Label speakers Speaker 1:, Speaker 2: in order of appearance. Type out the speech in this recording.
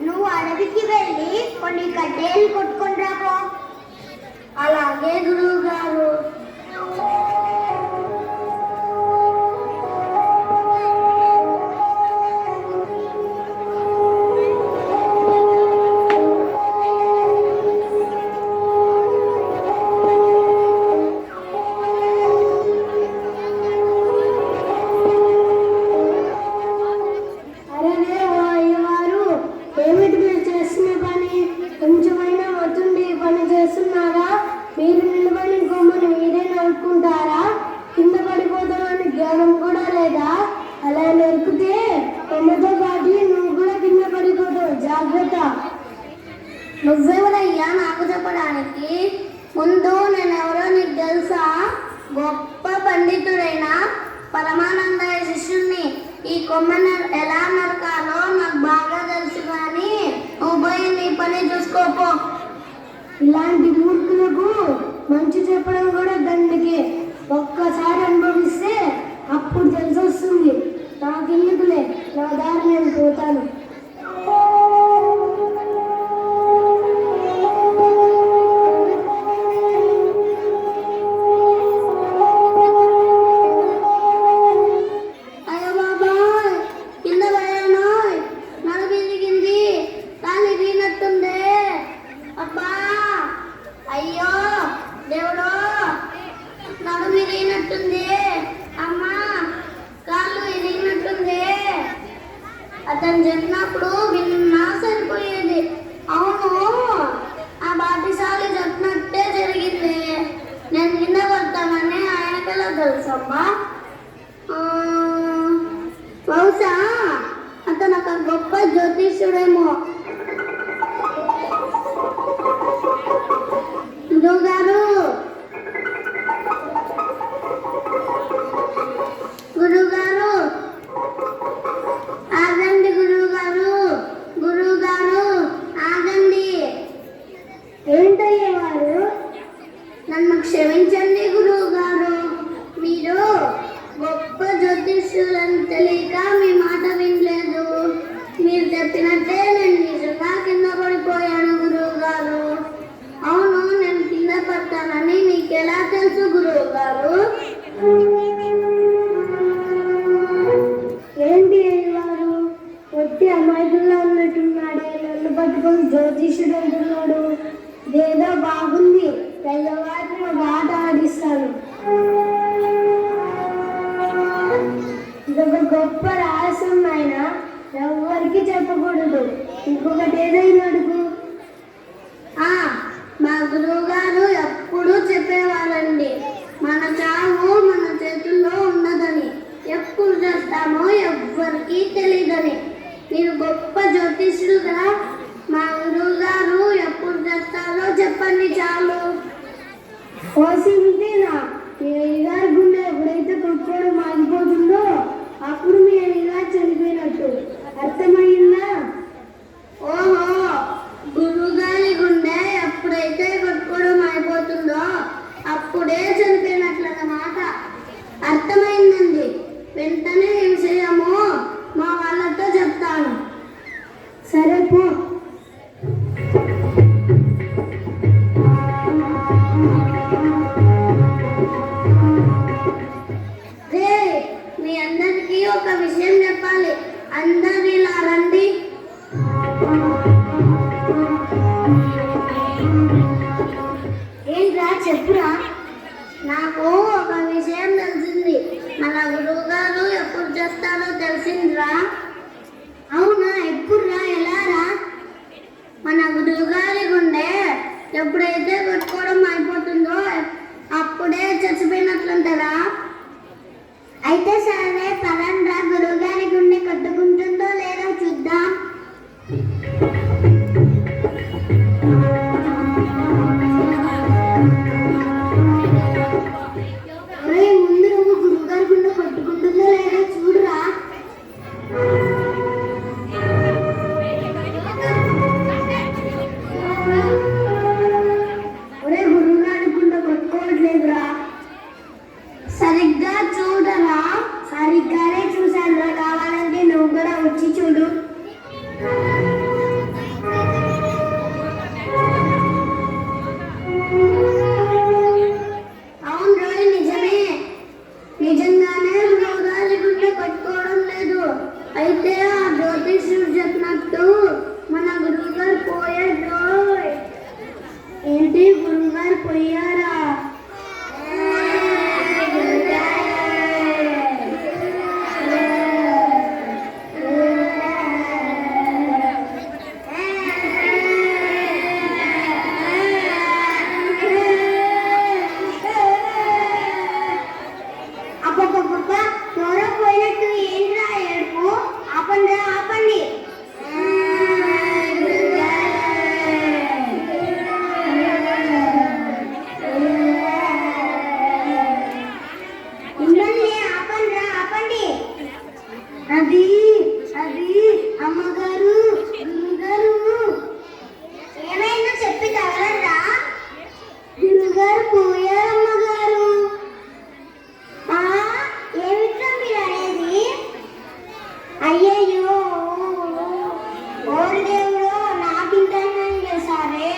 Speaker 1: నువ్వు అడవికి వెళ్ళి కొన్ని కట్టెలు కొట్టుకొని రాపో.
Speaker 2: అలాగే గురువు గారు. మీరు నిలబడి కొమ్మని మీరే నరుక్కుంటారా? కింద పడిపోతామని జ్ఞానం కూడా లేదా? అలా నరికితే కొమ్మతో పాటు నువ్వు కూడా కింద పడిపోతావు, జాగ్రత్త.
Speaker 1: నువ్వెవరయ్యా నాకు చెప్పడానికి? ముందు నేనెవరో నీకు తెలుసా? గొప్ప పండితుడైన పరమానందయ్య శిష్యుణ్ణి. ఈ కొమ్మని ఎలా నరకాలో నాకు బాగా తెలుసు, కానీ నువ్వు పోయి నీ పని చూసుకోపో.
Speaker 2: ఇలాంటి మూర్ఖులకు మంచి చెప్పడం కూడా దండకే. ఒక్కసారి అనుభవిస్తే అప్పుడు తెలిసి వస్తుంది. నాకెందుకులే, నా దారి నేను పోతాను.
Speaker 1: అయ్యో దేవుడో, నడుము ఇరిగినట్టుంది. అమ్మా, కాళ్ళు ఇరిగినట్టుంది. అతను చెప్పినప్పుడు విన్నా సరిపోయేది. అవును, ఆ బాటిసాలి చెప్పినట్టే జరిగింది. నేను కింద పడతానని ఆయనకెలా తెలుసమ్మా? బహుశా అతను ఒక గొప్ప జ్యోతిష్యుడేమో. గురువు గారు, గురువు గారు, ఆగండి. గురువు గారు, గురువు గారు, ఆగండి.
Speaker 2: ఏంటయ్యేవారు?
Speaker 1: నన్ను క్షమించండి గురువు గారు. మీరు గొప్ప జ్యోతిష్యులని తెలియక మీ మాట వినలేదు. మీరు చెప్పినట్టే నేను నిజంగా కింద పడిపోయాను గురువు గారు. అవును, నేను కింద పడతానని నీకెలా తెలుసు గురువు గారు?
Speaker 2: ఏంటి వారు వచ్చి అమాయకుల్లో ఉన్నట్టున్నాడే, నన్ను పట్టుకొని జ్యోతిష్యుడు అంటున్నాడు. ఇదేదో బాగుంది, తెల్లవారిని ఒక ఆట ఆడిస్తాను. ఇదొక గొప్ప రహస్యం ఆయన, ఎవరికి చెప్పకూడదు. ఇంకొకటి ఏదైనా అడుగు.
Speaker 1: మా గురువు గారు ఎప్పుడూ చెప్పేవారండి, మన చావు మన చేతుల్లో ఉన్నదని, ఎప్పుడు చేస్తామో ఎవ్వరికీ తెలియదని. మీరు గొప్ప జ్యోతిష్యులు కదా, మా గురువు గారు ఎప్పుడు చేస్తారో చెప్పండి చాలు.
Speaker 2: కోసిందేనా? మీ అయ్యగారి గుండె ఎప్పుడైతే కొట్టుకోవడం ఆగిపోతుందో అప్పుడు మీ అయ్యగారు చనిపోయినట్టు. అర్థమైందా?
Speaker 1: ఓహో, గురువుగారి గుండె ఎప్పుడైతే కొట్టుకోవడం అయిపోతుందో అప్పుడే చనిపోయినట్లన్నమాట. అర్థమైందండి. వెంటనే ఈ విషయము మా వాళ్ళతో చెప్తాను.
Speaker 2: సరే పో.
Speaker 1: మీ అందరికీ ఒక విషయం చెప్పాలి. అందరూ ఇలా రండి.
Speaker 2: ఏంట్రా, చెప్పురా.
Speaker 1: నాకు ఒక విషయం తెలిసింది. మన గురువు గారు ఎప్పుడు చేస్తారో తెలిసిందిరా.
Speaker 2: అవునా? ఎప్పుడురా? ఎలారా?
Speaker 1: మన గురువు గారి గుండె ఎప్పుడైతే కొట్టుకోవడం అయిపోతుందో అప్పుడే చచ్చిపోయినట్లుంటారా.
Speaker 2: అయితే సరే పదండ్రా, గురువు గారి గుండె కొట్టుకుంటుందో లేదో చూద్దాం. ముందు నువ్వు గురువు గారి గుండె కొట్టుకుంటుందో లేదో చూడురా. గురువు గారి గుండె కొట్టుకోవట్లేదురా.
Speaker 1: సరిగ్గా చూడరా.
Speaker 2: సరిగ్గానే చూశాను రా,
Speaker 1: వచ్చి చూడు. అవును రోయ్, నిజమే. నిజంగానే గురువుగారి గుండె కట్టుకోవడం లేదు. అయితే ఆ జ్యోతిష్యుడు చెప్పినట్టు మన గురువుగారు పోయారు రోయ్. ఏంటి, గురువుగారు పోయారా? అబ్బబ్బబ్బబ్బ, ఎవరో పోయినట్టు ఏంట్రా ఏడుపు? ఆపండి ఆపండి. ఉండండి, ఆపండి ఆపండి. అది అది అమ్మగారు, గురుగారు. ఏమైనా చెప్పి తగలరా? గురుగారు పోయారు అమ్మగారు. ఏమిట్రా మీరు అనేది? అయ్యయ్యో, ఓరి దేవుడు, నాకింత చేశారే.